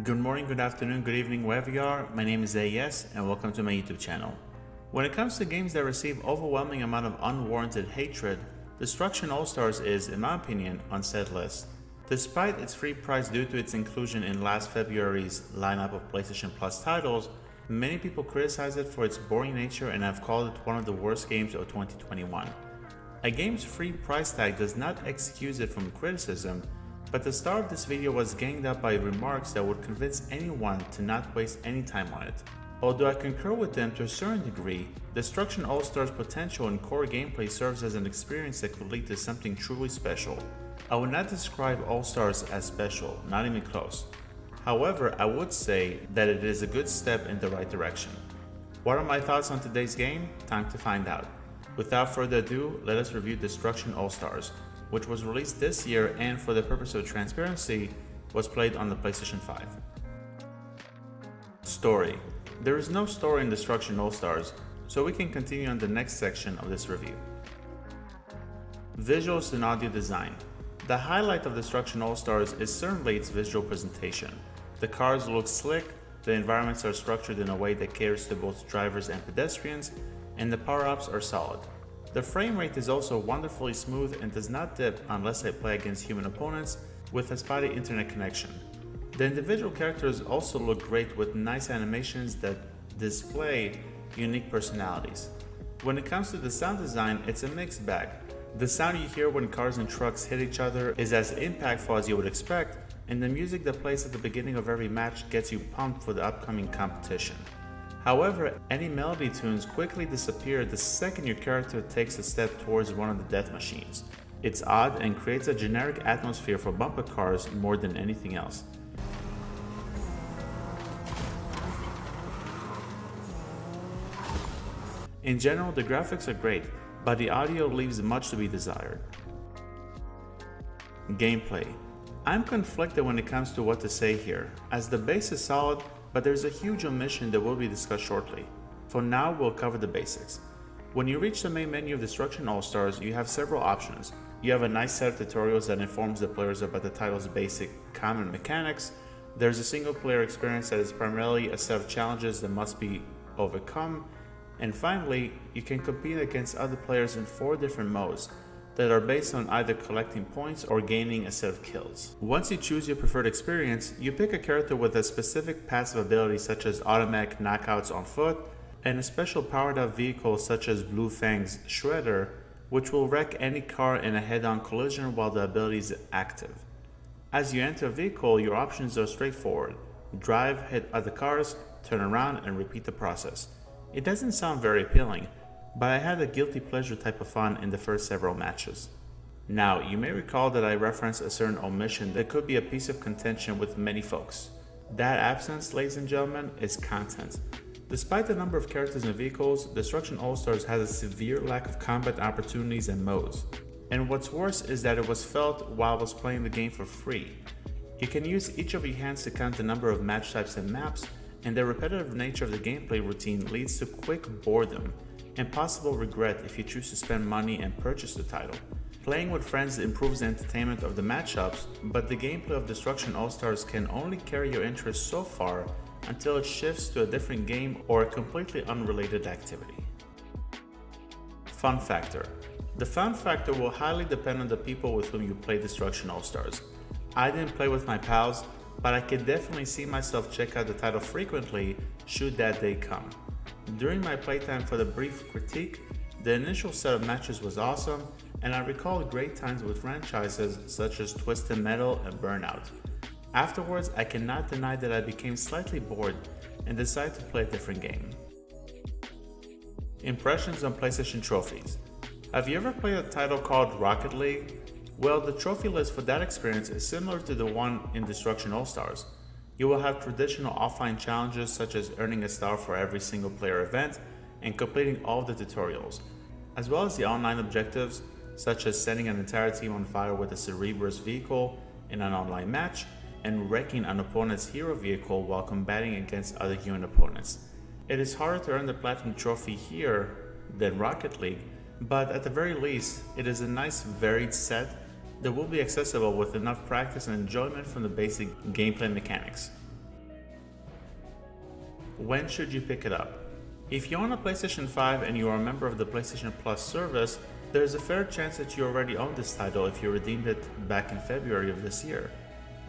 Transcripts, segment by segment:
Good morning, good afternoon, good evening, wherever you are. My name is AES and welcome to my YouTube channel. When it comes to games that receive overwhelming amount of unwarranted hatred, Destruction All-Stars is, in my opinion, on said list. Despite its free price due to its inclusion in last February's lineup of PlayStation Plus titles, many people criticize it for its boring nature and have called it one of the worst games of 2021. A game's free price tag does not excuse it from criticism, but the star of this video was ganged up by remarks that would convince anyone to not waste any time on it. Although I concur with them to a certain degree, Destruction All-Stars' potential in core gameplay serves as an experience that could lead to something truly special. I would not describe All-Stars as special, not even close. However, I would say that it is a good step in the right direction. What are my thoughts on today's game? Time to find out. Without further ado, let us review Destruction All-Stars, which was released this year and for the purpose of transparency, was played on the PlayStation 5. Story. There is no story in Destruction All-Stars, so we can continue on the next section of this review. Visuals and audio design. The highlight of Destruction All-Stars is certainly its visual presentation. The cars look slick, the environments are structured in a way that caters to both drivers and pedestrians, and the power-ups are solid. The frame rate is also wonderfully smooth and does not dip unless I play against human opponents with a spotty internet connection. The individual characters also look great with nice animations that display unique personalities. When it comes to the sound design, it's a mixed bag. The sound you hear when cars and trucks hit each other is as impactful as you would expect, and the music that plays at the beginning of every match gets you pumped for the upcoming competition. However, any melody tunes quickly disappear the second your character takes a step towards one of the death machines. It's odd and creates a generic atmosphere for bumper cars more than anything else. In general, the graphics are great, but the audio leaves much to be desired. Gameplay. I'm conflicted when it comes to what to say here, as the base is solid, but there's a huge omission that will be discussed shortly. For now, we'll cover the basics. When you reach the main menu of Destruction All-Stars, you have several options. You have a nice set of tutorials that informs the players about the title's basic common mechanics. There's a single player experience that is primarily a set of challenges that must be overcome. And finally, you can compete against other players in 4 different modes that are based on either collecting points or gaining a set of kills. Once you choose your preferred experience, you pick a character with a specific passive ability such as automatic knockouts on foot, and a special powered up vehicle such as Blue Fang's Shredder, which will wreck any car in a head-on collision while the ability is active. As you enter a vehicle, your options are straightforward. Drive, hit other cars, turn around, and repeat the process. It doesn't sound very appealing, but I had a guilty pleasure type of fun in the first several matches. Now, you may recall that I referenced a certain omission that could be a piece of contention with many folks. That absence, ladies and gentlemen, is content. Despite the number of characters and vehicles, Destruction All-Stars has a severe lack of combat opportunities and modes. And what's worse is that it was felt while I was playing the game for free. You can use each of your hands to count the number of match types and maps, and the repetitive nature of the gameplay routine leads to quick boredom and possible regret if you choose to spend money and purchase the title. Playing with friends improves the entertainment of the matchups, but the gameplay of Destruction All-Stars can only carry your interest so far until it shifts to a different game or a completely unrelated activity. Fun factor. The fun factor will highly depend on the people with whom you play Destruction All-Stars. I didn't play with my pals, but I could definitely see myself check out the title frequently should that day come. During my playtime for the brief critique, the initial set of matches was awesome, and I recall great times with franchises such as Twisted Metal and Burnout. Afterwards, I cannot deny that I became slightly bored and decided to play a different game. Impressions on PlayStation trophies. Have you ever played a title called Rocket League? Well, the trophy list for that experience is similar to the one in Destruction All-Stars. You will have traditional offline challenges such as earning a star for every single player event and completing all of the tutorials, as well as the online objectives such as setting an entire team on fire with a Cerebrus vehicle in an online match and wrecking an opponent's hero vehicle while combating against other human opponents. It is harder to earn the Platinum Trophy here than Rocket League, but at the very least, it is a nice varied set that will be accessible with enough practice and enjoyment from the basic gameplay mechanics. when should you pick it up? If you own a PlayStation 5 and you are a member of the PlayStation Plus service, there's a fair chance that you already own this title if you redeemed it back in February of this year.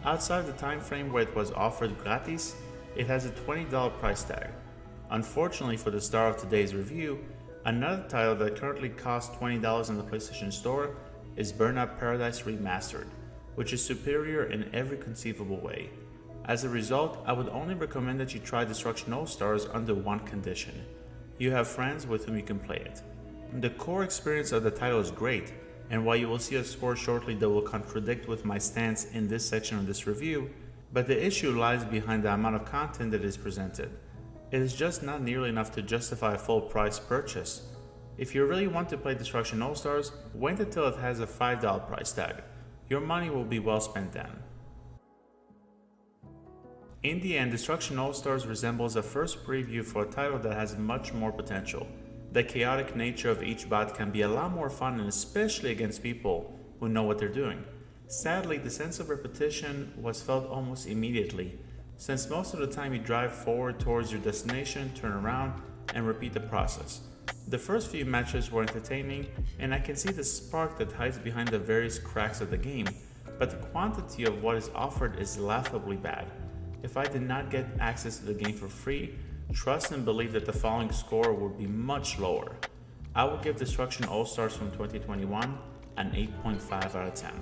Outside the time frame where it was offered gratis, it has a $20 price tag. Unfortunately for the star of today's review, another title that currently costs $20 in the PlayStation Store is Burnout Paradise Remastered, which is superior in every conceivable way. As a result, I would only recommend that you try Destruction All-Stars under one condition. You have friends with whom you can play it. The core experience of the title is great, and while you will see a score shortly that will contradict with my stance in this section of this review, but the issue lies behind the amount of content that is presented. It is just not nearly enough to justify a full price purchase. If you really want to play Destruction All-Stars, wait until it has a $5 price tag. Your money will be well spent then. In the end, Destruction All-Stars resembles a first preview for a title that has much more potential. The chaotic nature of each bout can be a lot more fun, and especially against people who know what they're doing. Sadly, the sense of repetition was felt almost immediately, since most of the time you drive forward towards your destination, turn around, and repeat the process. The first few matches were entertaining, and I can see the spark that hides behind the various cracks of the game, but the quantity of what is offered is laughably bad. If I did not get access to the game for free, trust and believe that the following score would be much lower. I will give Destruction All-Stars from 2021 an 8.5 out of 10.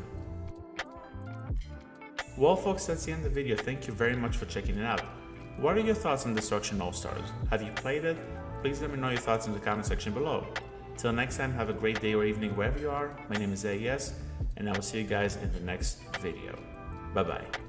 Well folks, that's the end of the video. Thank you very much for checking it out. What are your thoughts on Destruction All-Stars? Have you played it? Please let me know your thoughts in the comment section below. Till next time, have a great day or evening wherever you are. My name is AES, and I will see you guys in the next video. Bye bye.